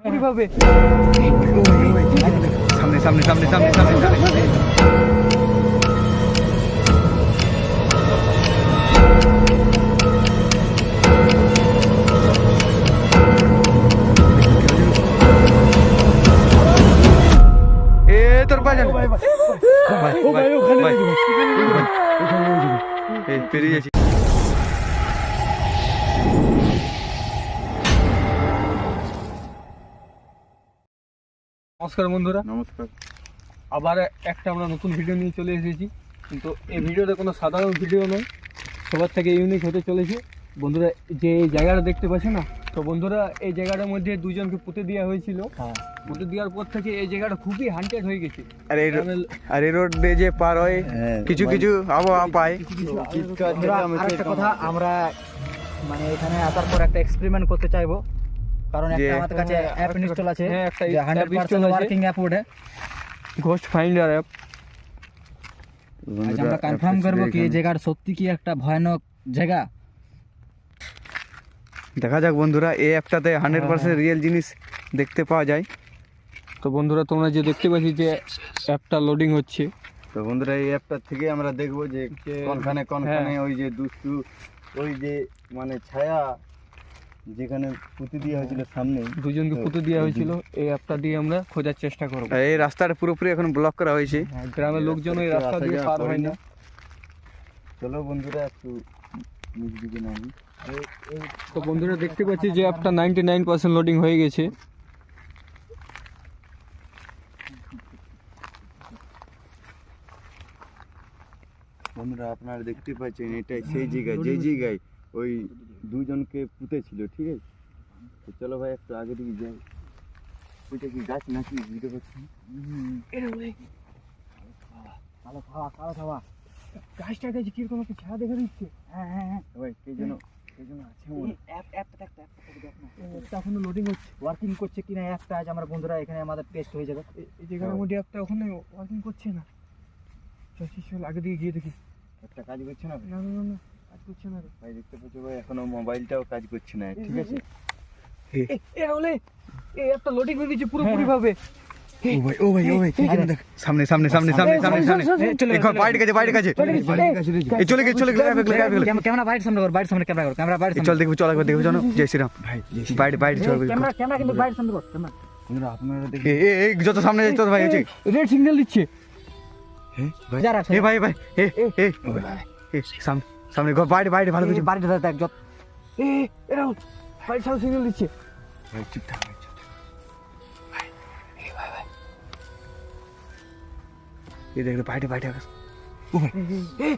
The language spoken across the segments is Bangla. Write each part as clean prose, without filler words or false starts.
পুরোভাবে সামনে সামনে সামনে সামনে সামনে সামনে এ তোর পাজান ভাই ভাই ভাই এই পেরিয়ে যাচ্ছি। নমস্কার বন্ধুরা, নমস্কার। আবার একটা আমরা নতুন ভিডিও নিয়ে চলে এসেছি। কিন্তু এই ভিডিওটা কোনো সাধারণ ভিডিও নয়, সবার থেকে ইউনিক হতে চলেছে। বন্ধুরা, যে এই জায়গাটা দেখতে পাচ্ছ না, তো বন্ধুরা এই জায়গাটার মধ্যে দুজনকে পুঁতে দেওয়া হয়েছিল। পুঁতে দেওয়ার পর থেকে এই জায়গাটা খুবই হান্টেড হয়ে গেছে। আর এই রোড দিয়ে যে পার হয় কিছু কিছু আবহাওয়া পায়। আরেকটা কথা, আমরা মানে এখানে আসার পর একটা এক্সপেরিমেন্ট করতে চাইবো, কারণ একটা আমাদের কাছে অ্যাপ ইনস্টল আছে, হ্যাঁ, একটা যে 100% ওয়ার্কিং অ্যাপ ওঠে। Ghost finder app. আজ আমরা কনফার্ম করব কি এই জায়গাটা সত্যি কি একটা ভয়ানক জায়গা। দেখা যাক বন্ধুরা, এই অ্যাপটাতে 100% রিয়েল জিনিস দেখতে পাওয়া যায়। তো বন্ধুরা, তোমরা যে দেখতে পাচ্ছ যে অ্যাপটা লোডিং হচ্ছে, তো বন্ধুরা এই অ্যাপটা থেকে আমরা দেখবো যে কোনখানে কোনখানে ওই যে দুষ্টু ওই যে মানে ছায়া যেখানে পুঁতে দেওয়া হয়েছিল সামনে দুজনকে পুঁতে দেওয়া হয়েছিল, এই অ্যাপটা দিয়ে আমরা খোঁজার চেষ্টা করব। এই রাস্তাটা পুরোপুরি এখন ব্লক করা হয়েছে। গ্রামের লোকজন এই রাস্তা দিয়ে পার হয় না। চলো বন্ধুরা একটু নিচ দিকে নামি। তো বন্ধুরা দেখতে পাচ্ছি যে অ্যাপটা 99% লোডিং হয়ে গেছে। বন্ধুরা আপনারা দেখতে পাচ্ছেন এটাই সেই জায়গায় যে জায়গায় ওই দুজনকে পুঁতেছিল, ঠিক আছে? তো চলো ভাই একটু আগে দিকে যাই। ওইটা কি গাছ নাকি বুঝতে পারছি না। কালো খাওয়া গাছটার কাছে কিরকম একটা ছায়া দেখা দিচ্ছে। হ্যাঁ ভাই কে যেন আছে মনে হয়। অ্যাপটা দেখ না, অ্যাপটা এখনো লোডিং হচ্ছে। ওয়ার্কিং করছে কিনা অ্যাপটা আজ আমরা বন্ধুরা এখানে আমাদের টেস্ট হয়ে যাবে। এই জায়গার মধ্যে অ্যাপটা ওখানে ওয়ার্কিং করছে না। চল আগে দিকে গিয়ে দেখি। একটা কাজ করছে না না না না না, কাজ করছে না রে। ভাই, দেখতে পাচ্ছ ভাই এখনো মোবাইলটাও কাজ করছে না, ঠিক আছে? এ রাহুলে, এই অ্যাপটা লোডিং হয়ে গেছে পুরোপুরি ভাবে। ও ভাই সামনে সামনে সামনে সামনে সামনে সামনে এখন বাইরে কাছে এই চলে গেছে ক্যামেরা বাইরে সামনে কর, বাইরে সামনে ক্যামেরা বাইরে চল দেখো, চল একবার দেখো জানো। জয় শ্রীরাম ভাই, বাইরে বাইরে চল। ক্যামেরা কিন্তু বাইরে সামনে কর ক্যামেরা। বন্ধুরা আপনারা দেখে এই যত সামনে যাচ্ছে তত ভাই হচ্ছে রেড সিগন্যাল দিচ্ছে। ভাই যারা আছে এ ভাই ভাই এ সামনে সামনে ঘর বাইরে বাইরে ভালো করে বাড়িটা দেখ যত এ রাহুল, বাইরে সামনে সিগন্যাল দিচ্ছে। ভাই চুপ থাক ভাই, চুপ ভাই। এই দেখ বাইরে বাইরে আকাশ। ও ভাই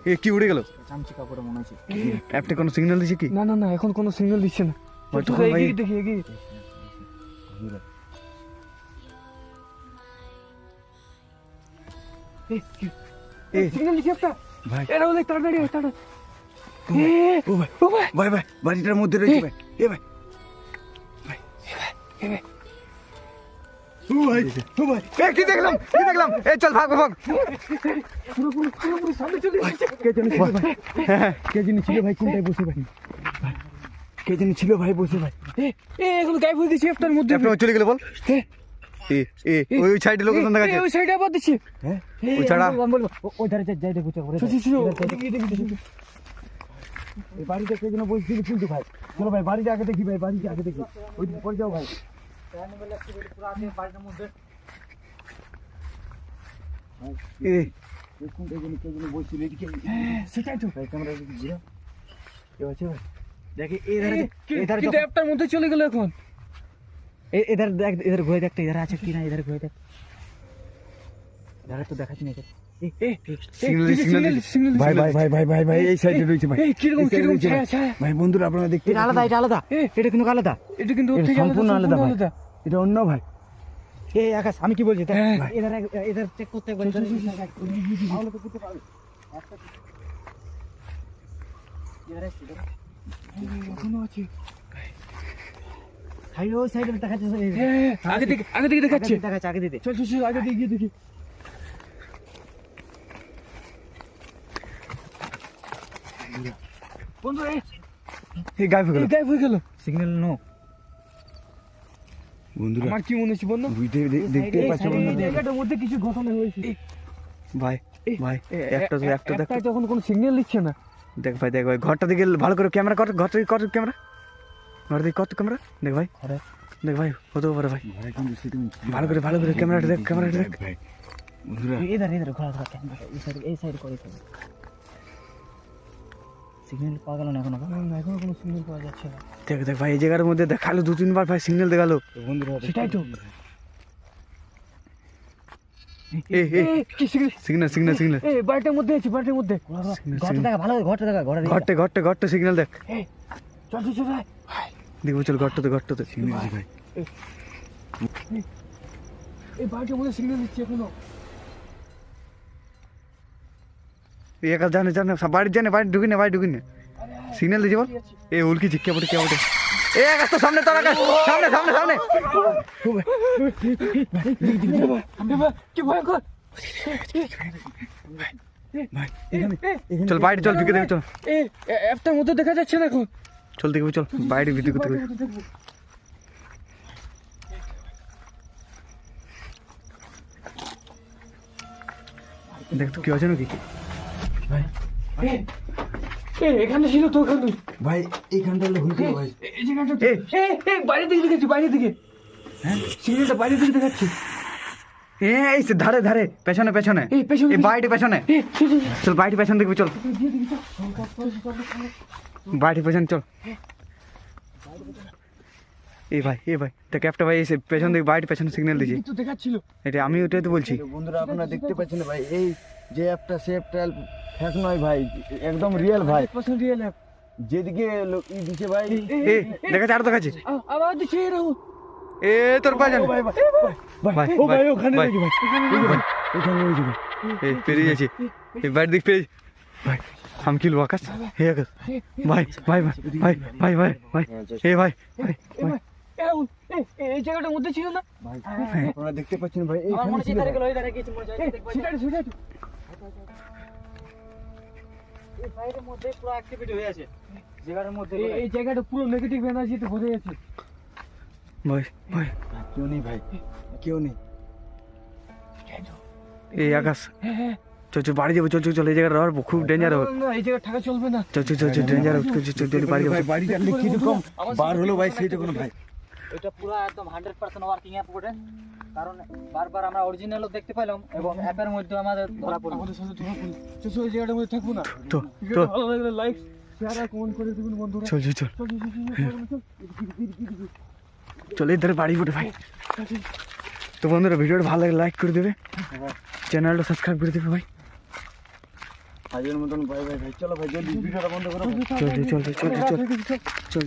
এ কি উড়ে গেল? চামচি কাপড়ে মনে হচ্ছে। অ্যাপটা কোনো সিগন্যাল দিছে কি? না না না, এখন কোনো সিগন্যাল দিচ্ছে না। ভাই, তো তখন ভাই- এগিয়ে দেখি এগিয়ে। সিগন্যাল দিচ্ছে একটা। ভাই এ রাহুল, তাড়াতাড়ি তাড়াতাড়ি। ও ভাই ভাই ভাই বাড়িটার মধ্যে রয়েছে ভাই। এ ভাই ও ভাই এ কি দেখলাম এ চল ভাগ ভাগ। পুরোপুরি সামনে চলে এসেছে। কে জানি ছিল ভাই? হ্যাঁ কে জানি ছিল ভাই, কোনটায় বসে ভাই? কে জানি ছিল ভাই বসে ভাই? এখন গায়েব হয়ে গেছে অ্যাপটার মধ্যে। আপনার চলে গেল বল। ওই সাইডে লোকেশন দেখা যাচ্ছে। ওই সাইডে আবার দিচ্ছে। হ্যাঁ ওই ছাড়া বলবো ওই ধারে যাই দেখো চল এই বাড়িতে কে যেন বসছিল কিন্তু ভাই। চলো ভাই বাড়িতে আগে দেখি ভাই, বাড়িতে আগে দেখি। ওই দিকে পড়ে যাও ভাই। এ কোনটা যেন কে যেন বসছিল এদিকে। সেটাই তো। ভাই ক্যামেরা দিকে ঘুরে কে আছে ভাই? দেখি এই ধারে কিন্তু অ্যাপটার মধ্যে চলে গেল এখন। এধার দেখ, এধার ঘুরে দেখতে এধারে আছে কিনা, এধারে ঘুরে দেখ। ধারে তো দেখাচ্ছি না। সিগন্যাল ভাই ভাই ভাই ভাই ভাই ভাই এই সাইডে রয়েছে ভাই। কিরকম কিরকম ছায়া ছায়া। ভাই বন্ধুরা আপনারা দেখতে এটা আলাদা এটা কিন্তু আলাদা। এটা কিন্তু ওর এটা থেকে সম্পূর্ণ আলাদা ভাই। আলাদা। এটা অন্য ভাই। এই আকাশ আমি কি বলছি দেখ, হ্যাঁ। এধার চেক করতে একবার তাহলে তো করতে পারবে। এখনো আছে। সাইড ওই সাইডে দেখাচ্ছে, আগে থেকে দেখাচ্ছে। দেখাচ্ছে আগে দিতে। চল আগে দিয়ে গিয়ে দেখি। বন্ধু এই গায়েব হয়ে গেল। গায়েব হয়ে গেল। Signal no. বন্ধুরা আমার কি মনে হচ্ছে বন্ধু দেখতে পাচ্ছ এই বন্ধুরা? জায়গাটার মধ্যে কিছু ঘটনা হয়েছে ভাই ভাই একটা তো একটা দেখ, একটা যখন কোনো সিগন্যাল দিচ্ছে না দেখ ভাই ঘরটা দিকে ভালো করে ক্যামেরা কর, ঘরটা দিকে কর ক্যামেরা, ঘর দিকে কত ক্যামেরা দেখ ভাই, দেখ ভাই হতেও পারে ভাই, ভালো করে ক্যামেরাটা দেখ, ক্যামেরাটা দেখ ইধর ঘোরা ক্যামেরা এই সাইড করে সিগন্যাল পাওয়া গেল না এখনো এখনো কোনো সিগন্যাল পাওয়া যাচ্ছে না দেখ ভাই এই জায়গার মধ্যে দেখালো 2-3 বার ভাই সিগন্যাল দেখালো বন্ধুরা সেটাই তো এই কি সিগন্যাল সিগন্যাল এই বাড়িটার মধ্যে আছে বাড়িটার মধ্যে ঘরটা দেখা ভালো ঘরটা দেখা ঘরটা সিগন্যাল দেখ, এই চল চল চল দেখবো চল ঘরটাতে সিগন্যাল দিছি ভাই, এই বাড়িটার মধ্যে সিগন্যাল দিচ্ছে এখনো এই একা জানে বাড়ি ঢুকিনে সিগন্যাল দিছি বল, এ উল্কি কে বটে এ আকাশ তো সামনে তোর আকাশ সামনে কি ভয়ঙ্কর চল বাইরে চল ঢুকে দেখবি, চল এই অ্যাপটার মধ্যে দেখা যাচ্ছে না এখন চল দেখবি, চল বাইরে ভিডিও করতে দেখ তো কি আছে নাকি এখানে ছিল তো ওখানে ভাই এইখানটা ভুলতে ভাই, এই জায়গাটা বাইরে দিকে দেখাচ্ছি বাইরে দিকে হ্যাঁ সিগন্যালটা বাইরে দিকে দেখাচ্ছি এই সে ধারে পেছনে এই পেছনে এই বাইরে পেছনে চল বাইরে পেছন দেখবি, চল বাইরে পেছন চল, এই ভাই দেখ একটা ভাই এসে পেছন দিকে বাইরে পেছনে সিগন্যাল দিয়েছি, কিন্তু দেখাচ্ছিল এটা আমি ওটাই তো বলছি বন্ধুরা আপনারা দেখতে পাচ্ছেন ভাই এই যে অ্যাপটা সে অ্যাপটা ফেক নয় ভাই, একদম রিয়েল ভাই, 100% রিয়েল অ্যাপ যেদিকে দিছে ভাই এই দেখাচ্ছে আর দেখাচ্ছে আবার দিচ্ছে এরকম এ তোর পেছন ভাই ভাই ও ভাই ওখানে ভাই, দেখি ভাই এখানে ওই যে এই পেরিয়ে যাচ্ছি এই বাইরে দিক পেরিয়ে ভাই আমি কিনবো আকাশ হে আকাশ ভাই এই ভাই এই জায়গাটার মধ্যে ছিল না আপনারা দেখতে পাচ্ছেন ভাই আমার এইখানে মনে ছিল হচ্ছে ওই ধারে গেছে মনে হয় সেটাই তো এই বাইরের মধ্যে পুরো অ্যাক্টিভিটি হয়ে আছে জায়গার মধ্যে এই জায়গাটা পুরো নেগেটিভ এনার্জিতে ভরে আছে ভাই কেউ নেই ভাই কেউ নেই এই আকাশ হ্যাঁ চল বাড়ি যাবো, চল এই জায়গাটা খুব ডেঞ্জার হবে, না এই জায়গা থাকা চলবে না চল ডেঞ্জার চল বাড়ি যাবো, বাড়ি জানলে কিরকম বার হলো ভাই সেইটা কোনো ভাই এটা পুরো একদম 100% ওয়ার্কিং অ্যাপ বটে, কারণ বারবার আমরা অরিজিনালও দেখতে পেলাম এবং অ্যাপের মধ্যে আমাদের ধরা পড়লো। আমাদের সাথে ধরা পড়ি চল ওই জায়গাটার মধ্যে থাকবো না তো ভিডিওটা ভালো লাগলে লাইক শেয়ার আর কমেন্ট করে দিবেন বন্ধুরা চল চল এই ধারে বাড়ি বটে ভাই, তো বন্ধুরা ভিডিওটা ভালো লাগে লাইক করে দেবে, চ্যানেলটা সাবস্ক্রাইব করে দেবে ভাই, আজকের মতন বাই বাই ভাই, চলো ভাই জলদি ভিডিওটা বন্ধ করো। চল